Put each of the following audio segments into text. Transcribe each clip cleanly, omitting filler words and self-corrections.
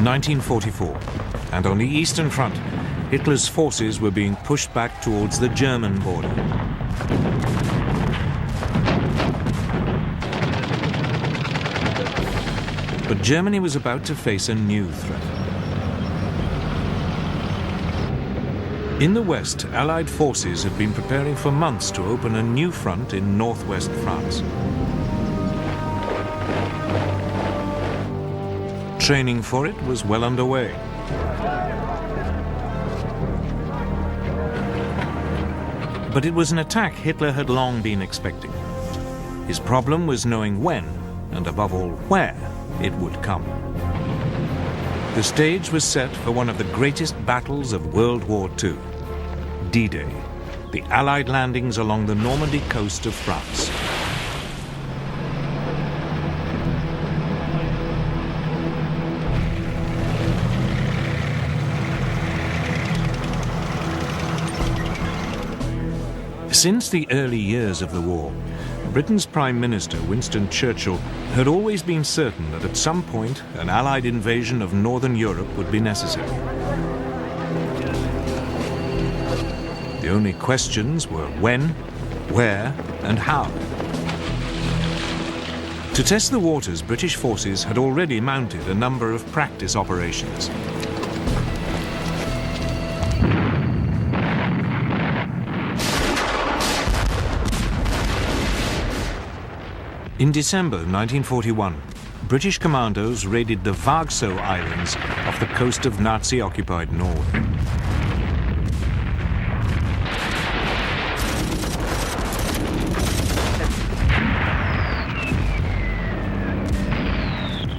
1944, and on the Eastern Front, Hitler's forces were being pushed back towards the German border. But Germany was about to face a new threat. In the West, Allied forces had been preparing for months to open a new front in northwest France. Training for it was well underway. But it was an attack Hitler had long been expecting. His problem was knowing when, and above all where, it would come. The stage was set for one of the greatest battles of World War II, D-Day, the Allied landings along the Normandy coast of France. Since the early years of the war, Britain's Prime Minister, Winston Churchill, had always been certain that at some point an Allied invasion of Northern Europe would be necessary. The only questions were when, where, and how. To test the waters, British forces had already mounted a number of practice operations. In December 1941, British commandos raided the Vargso Islands off the coast of Nazi-occupied Norway.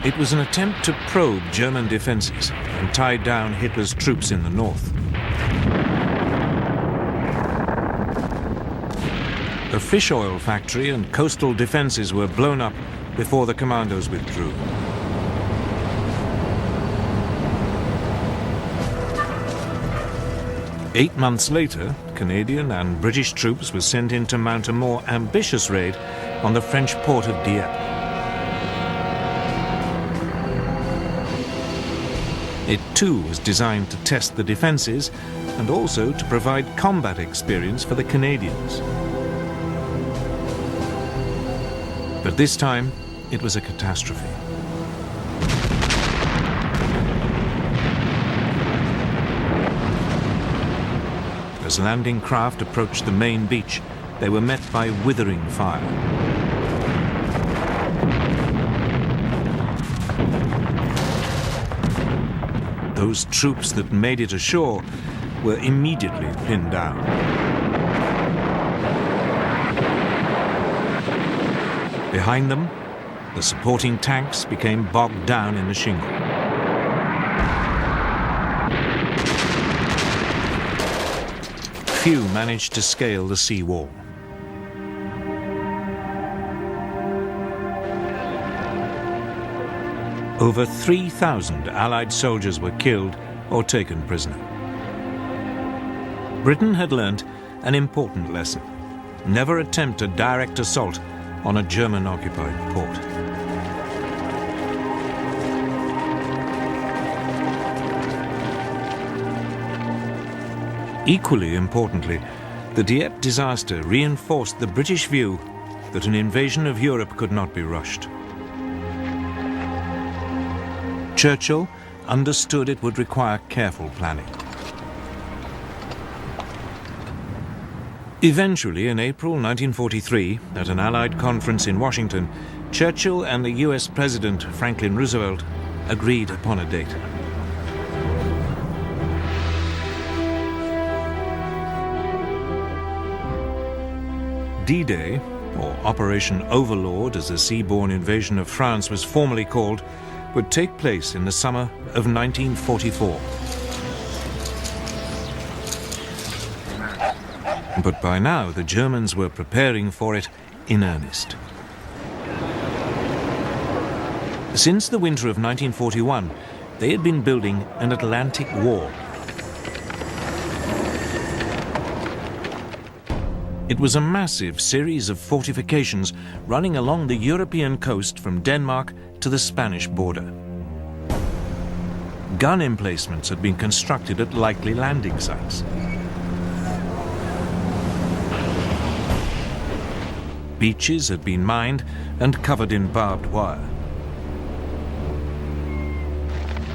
It was an attempt to probe German defenses and tie down Hitler's troops in the north. A fish oil factory and coastal defenses were blown up before the commandos withdrew. Eight months later, Canadian and British troops were sent in to mount a more ambitious raid on the French port of Dieppe. It too was designed to test the defenses and also to provide combat experience for the Canadians. But this time, it was a catastrophe. As landing craft approached the main beach, they were met by withering fire. Those troops that made it ashore were immediately pinned down. Behind them, the supporting tanks became bogged down in the shingle. Few managed to scale the sea wall. Over 3,000 Allied soldiers were killed or taken prisoner. Britain had learnt an important lesson. Never attempt a direct assault on a German-occupied port. Equally importantly, the Dieppe disaster reinforced the British view that an invasion of Europe could not be rushed. Churchill understood it would require careful planning. Eventually, in April 1943, at an Allied conference in Washington, Churchill and the US President Franklin Roosevelt agreed upon a date. D-Day, or Operation Overlord as the seaborne invasion of France was formally called, would take place in the summer of 1944. But by now, the Germans were preparing for it in earnest. Since the winter of 1941, they had been building an Atlantic wall. It was a massive series of fortifications running along the European coast from Denmark to the Spanish border. gun emplacements had been constructed at likely landing sites. Beaches had been mined and covered in barbed wire.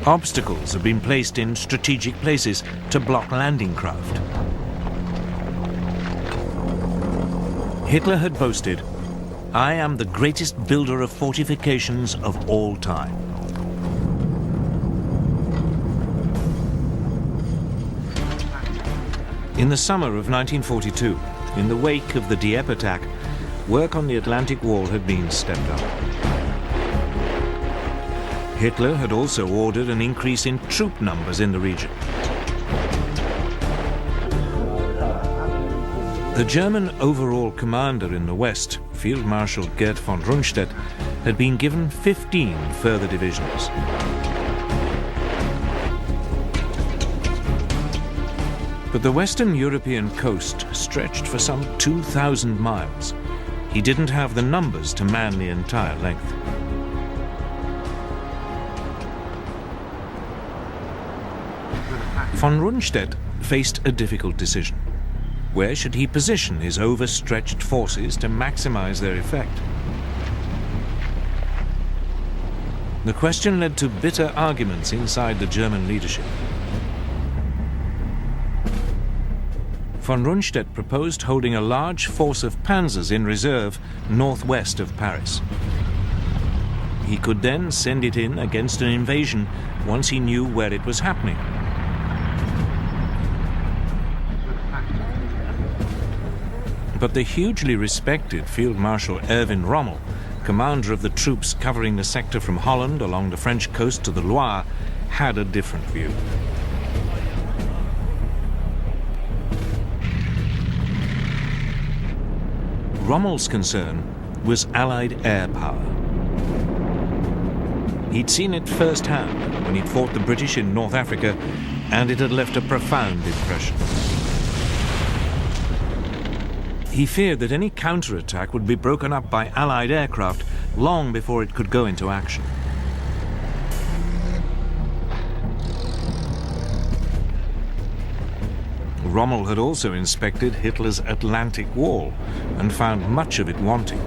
Obstacles had been placed in strategic places to block landing craft. Hitler had boasted, "I am the greatest builder of fortifications of all time." In the summer of 1942, in the wake of the Dieppe attack, work on the Atlantic Wall had been stepped up. Hitler had also ordered an increase in troop numbers in the region. The German overall commander in the West, Field Marshal Gerd von Rundstedt, had been given 15 further divisions. But the Western European coast stretched for some 2,000 miles. He didn't have the numbers to man the entire length. Von Rundstedt faced a difficult decision. Where should he position his overstretched forces to maximize their effect? The question led to bitter arguments inside the German leadership. Von Rundstedt proposed holding a large force of panzers in reserve northwest of Paris. He could then send it in against an invasion once he knew where it was happening. But the hugely respected Field Marshal Erwin Rommel, commander of the troops covering the sector from Holland along the French coast to the Loire, had a different view. Rommel's concern was Allied air power. He'd seen it firsthand when he'd fought the British in North Africa, and it had left a profound impression. He feared that any counterattack would be broken up by Allied aircraft long before it could go into action. Rommel had also inspected Hitler's Atlantic Wall and found much of it wanting.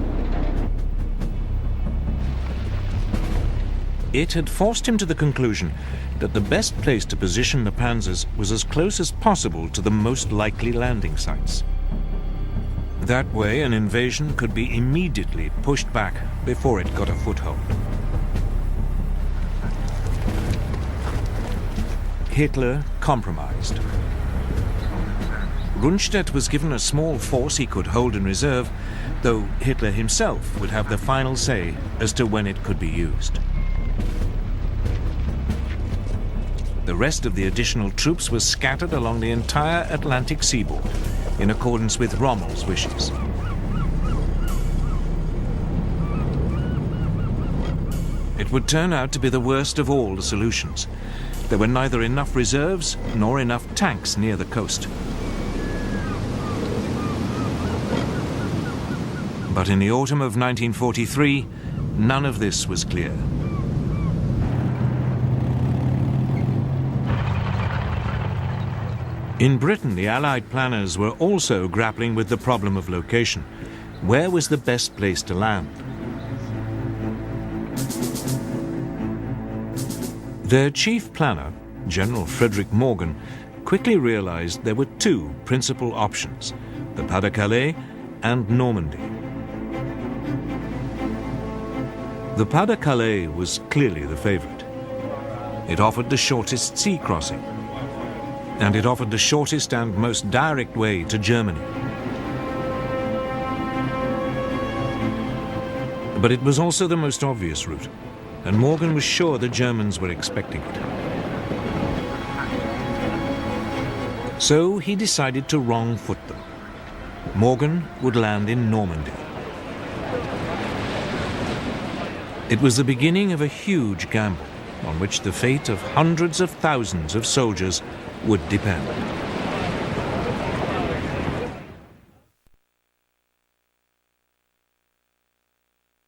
It had forced him to the conclusion that the best place to position the panzers was as close as possible to the most likely landing sites. That way, an invasion could be immediately pushed back before it got a foothold. Hitler compromised. Rundstedt was given a small force he could hold in reserve, though Hitler himself would have the final say as to when it could be used. The rest of the additional troops was scattered along the entire Atlantic seaboard, in accordance with Rommel's wishes. It would turn out to be the worst of all the solutions. There were neither enough reserves nor enough tanks near the coast. But in the autumn of 1943, none of this was clear. In Britain, the Allied planners were also grappling with the problem of location. Where was the best place to land? Their chief planner, General Frederick Morgan, quickly realized there were two principal options: the Pas-de-Calais and Normandy. The Pas-de-Calais was clearly the favorite. It offered the shortest sea crossing, and it offered the shortest and most direct way to Germany. But it was also the most obvious route, and Morgan was sure the Germans were expecting it. So he decided to wrong-foot them. Morgan would land in Normandy. It was the beginning of a huge gamble on which the fate of hundreds of thousands of soldiers would depend.